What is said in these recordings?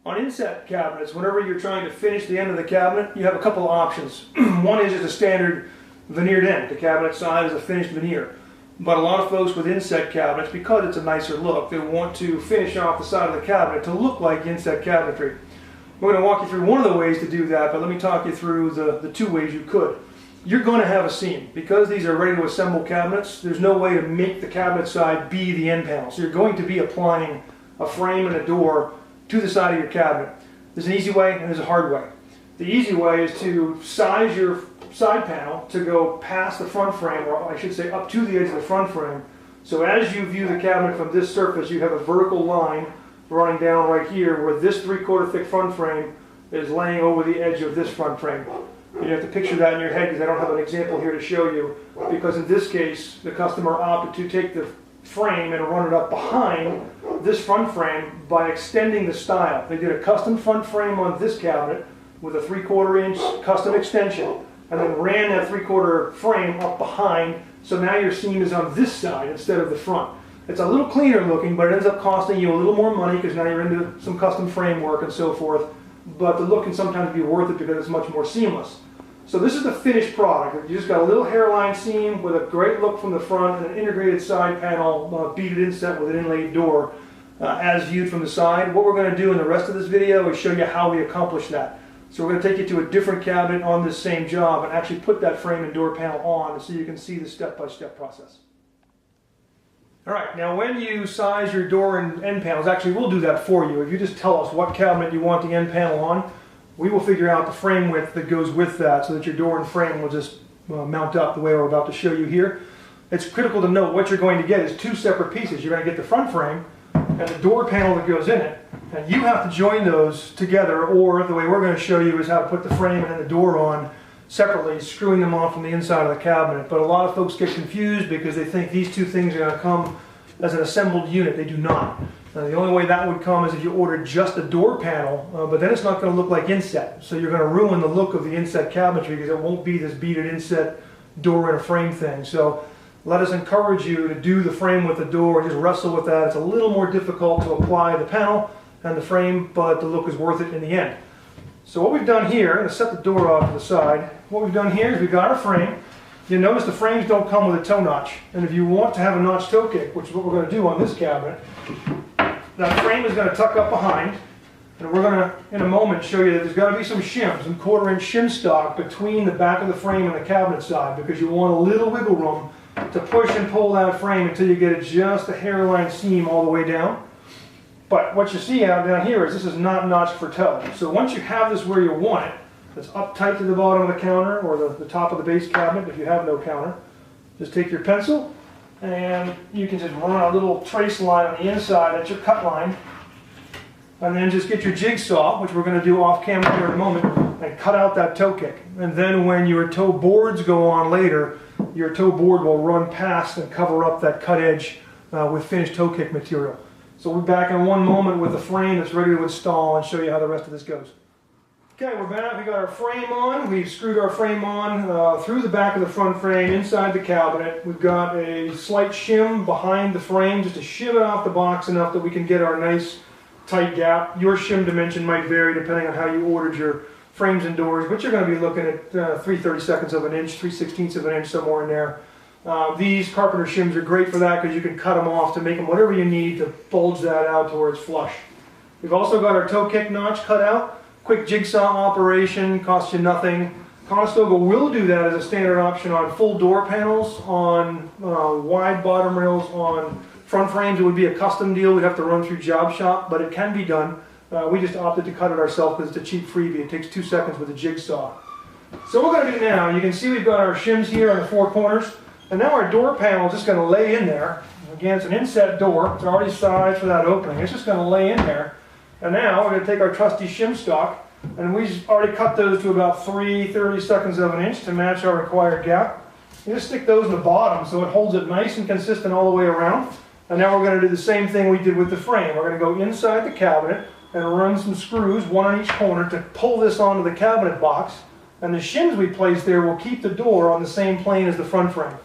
On inset cabinets, whenever you're trying to finish the end of the cabinet, you have a couple of options. One is just a standard veneered end. The cabinet side is a finished veneer. But a lot of folks with inset cabinets, because it's a nicer look, they want to finish off the side of the cabinet to look like inset cabinetry. We're going to walk you through one of the ways to do that, but let me talk you through the two ways you could. You're going to have a seam. Because these are ready to assemble cabinets, there's no way to make the cabinet side be the end panel. So you're going to be applying a frame and a door to the side of your cabinet. There's an easy way and there's a hard way. The easy way is to size your side panel to go past the front frame, or I should say up to the edge of the front frame. So as you view the cabinet from this surface, you have a vertical line running down right here where this 3/4 thick front frame is laying over the edge of this front frame. You have to picture that in your head because I don't have an example here to show you, because in this case the customer opted to take the frame and run it up behind this front frame by extending the style. They did a custom front frame on this cabinet with a 3/4 inch custom extension and then ran that 3/4 frame up behind, so now your seam is on this side instead of the front. It's a little cleaner looking, but it ends up costing you a little more money because now you're into some custom framework and so forth, but the look can sometimes be worth it because it's much more seamless. So this is the finished product. You just got a little hairline seam with a great look from the front and an integrated side panel, beaded inset with an inlaid door as viewed from the side. What we're going to do in the rest of this video is show you how we accomplish that. So we're going to take you to a different cabinet on this same job and actually put that frame and door panel on so you can see the step-by-step process. Alright, now when you size your door and end panels, actually we'll do that for you. If you just tell us what cabinet you want the end panel on, we will figure out the frame width that goes with that so that your door and frame will just mount up the way we're about to show you here. It's critical to note what you're going to get is two separate pieces. You're going to get the front frame and the door panel that goes in it, and you have to join those together, or the way we're going to show you is how to put the frame and the door on separately, screwing them on from the inside of the cabinet. But a lot of folks get confused because they think these two things are going to come as an assembled unit. They do not. The only way that would come is if you order just a door panel, but then it's not going to look like inset. So you're going to ruin the look of the inset cabinetry because it won't be this beaded inset door and a frame thing. So let us encourage you to do the frame with the door, just wrestle with that. It's a little more difficult to apply the panel and the frame, but the look is worth it in the end. So what we've done here, I'm going to set the door off to the side. What we've done here is we've got our frame. You notice the frames don't come with a toe notch. And if you want to have a notch toe kick, which is what we're going to do on this cabinet, that frame is going to tuck up behind. And we're going to, in a moment, show you that there's got to be some shim, some 1/4 inch shim stock between the back of the frame and the cabinet side, because you want a little wiggle room to push and pull that frame until you get it just a hairline seam all the way down. But what you see out down here is this is not notched for toe. So once you have this where you want it, it's up tight to the bottom of the counter or the top of the base cabinet if you have no counter, just take your pencil and you can just run a little trace line on the inside, that's your cut line, and then just get your jigsaw, which we're going to do off camera here in a moment, and cut out that toe kick. And then when your toe boards go on later, your toe board will run past and cover up that cut edge with finished toe kick material. So we'll be back in one moment with the frame that's ready to install and show you how the rest of this goes. Okay, we're back. We got our frame on. We've screwed our frame on through the back of the front frame, inside the cabinet. We've got a slight shim behind the frame just to shim it off the box enough that we can get our nice tight gap. Your shim dimension might vary depending on how you ordered your frames and doors, but you're going to be looking at 3/32 of an inch, 3/16 of an inch, somewhere in there. These carpenter shims are great for that because you can cut them off to make them whatever you need to bulge that out to where it's flush. We've also got our toe kick notch cut out. Quick jigsaw operation, costs you nothing. Conestoga will do that as a standard option on full door panels, on wide bottom rails, on front frames. It would be a custom deal. We'd have to run through job shop, but it can be done. We just opted to cut it ourselves because it's a cheap freebie. It takes 2 seconds with a jigsaw. So what we're going to do now, you can see we've got our shims here on the 4 corners, and now our door panel is just going to lay in there. Again, it's an inset door. It's already sized for that opening. It's just going to lay in there. And now we're going to take our trusty shim stock, and we've already cut those to about 3/32 of an inch to match our required gap. You just stick those in the bottom so it holds it nice and consistent all the way around. And now we're going to do the same thing we did with the frame. We're going to go inside the cabinet and run some screws, one on each corner, to pull this onto the cabinet box. And the shims we place there will keep the door on the same plane as the front frame.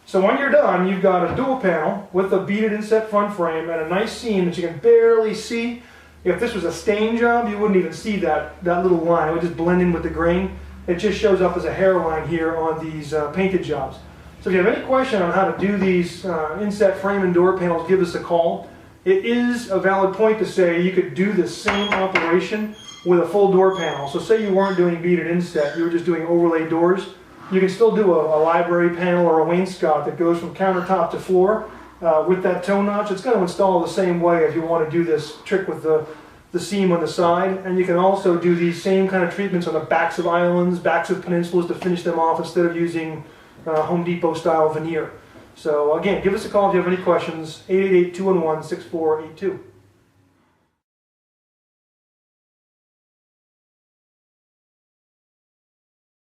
So when you're done, you've got a door panel with a beaded inset front frame and a nice seam that you can barely see. If this was a stain job, you wouldn't even see that little line. It would just blend in with the grain. It just shows up as a hairline here on these painted jobs. So if you have any question on how to do these inset frame and door panels, give us a call. It is a valid point to say you could do the same operation with a full door panel. So say you weren't doing beaded inset, you were just doing overlay doors. You can still do a library panel or a wainscot that goes from countertop to floor with that toe notch. It's going to install the same way if you want to do this trick with the seam on the side. And you can also do these same kind of treatments on the backs of islands, backs of peninsulas to finish them off instead of using Home Depot style veneer. So again, give us a call if you have any questions, 888-211-6482.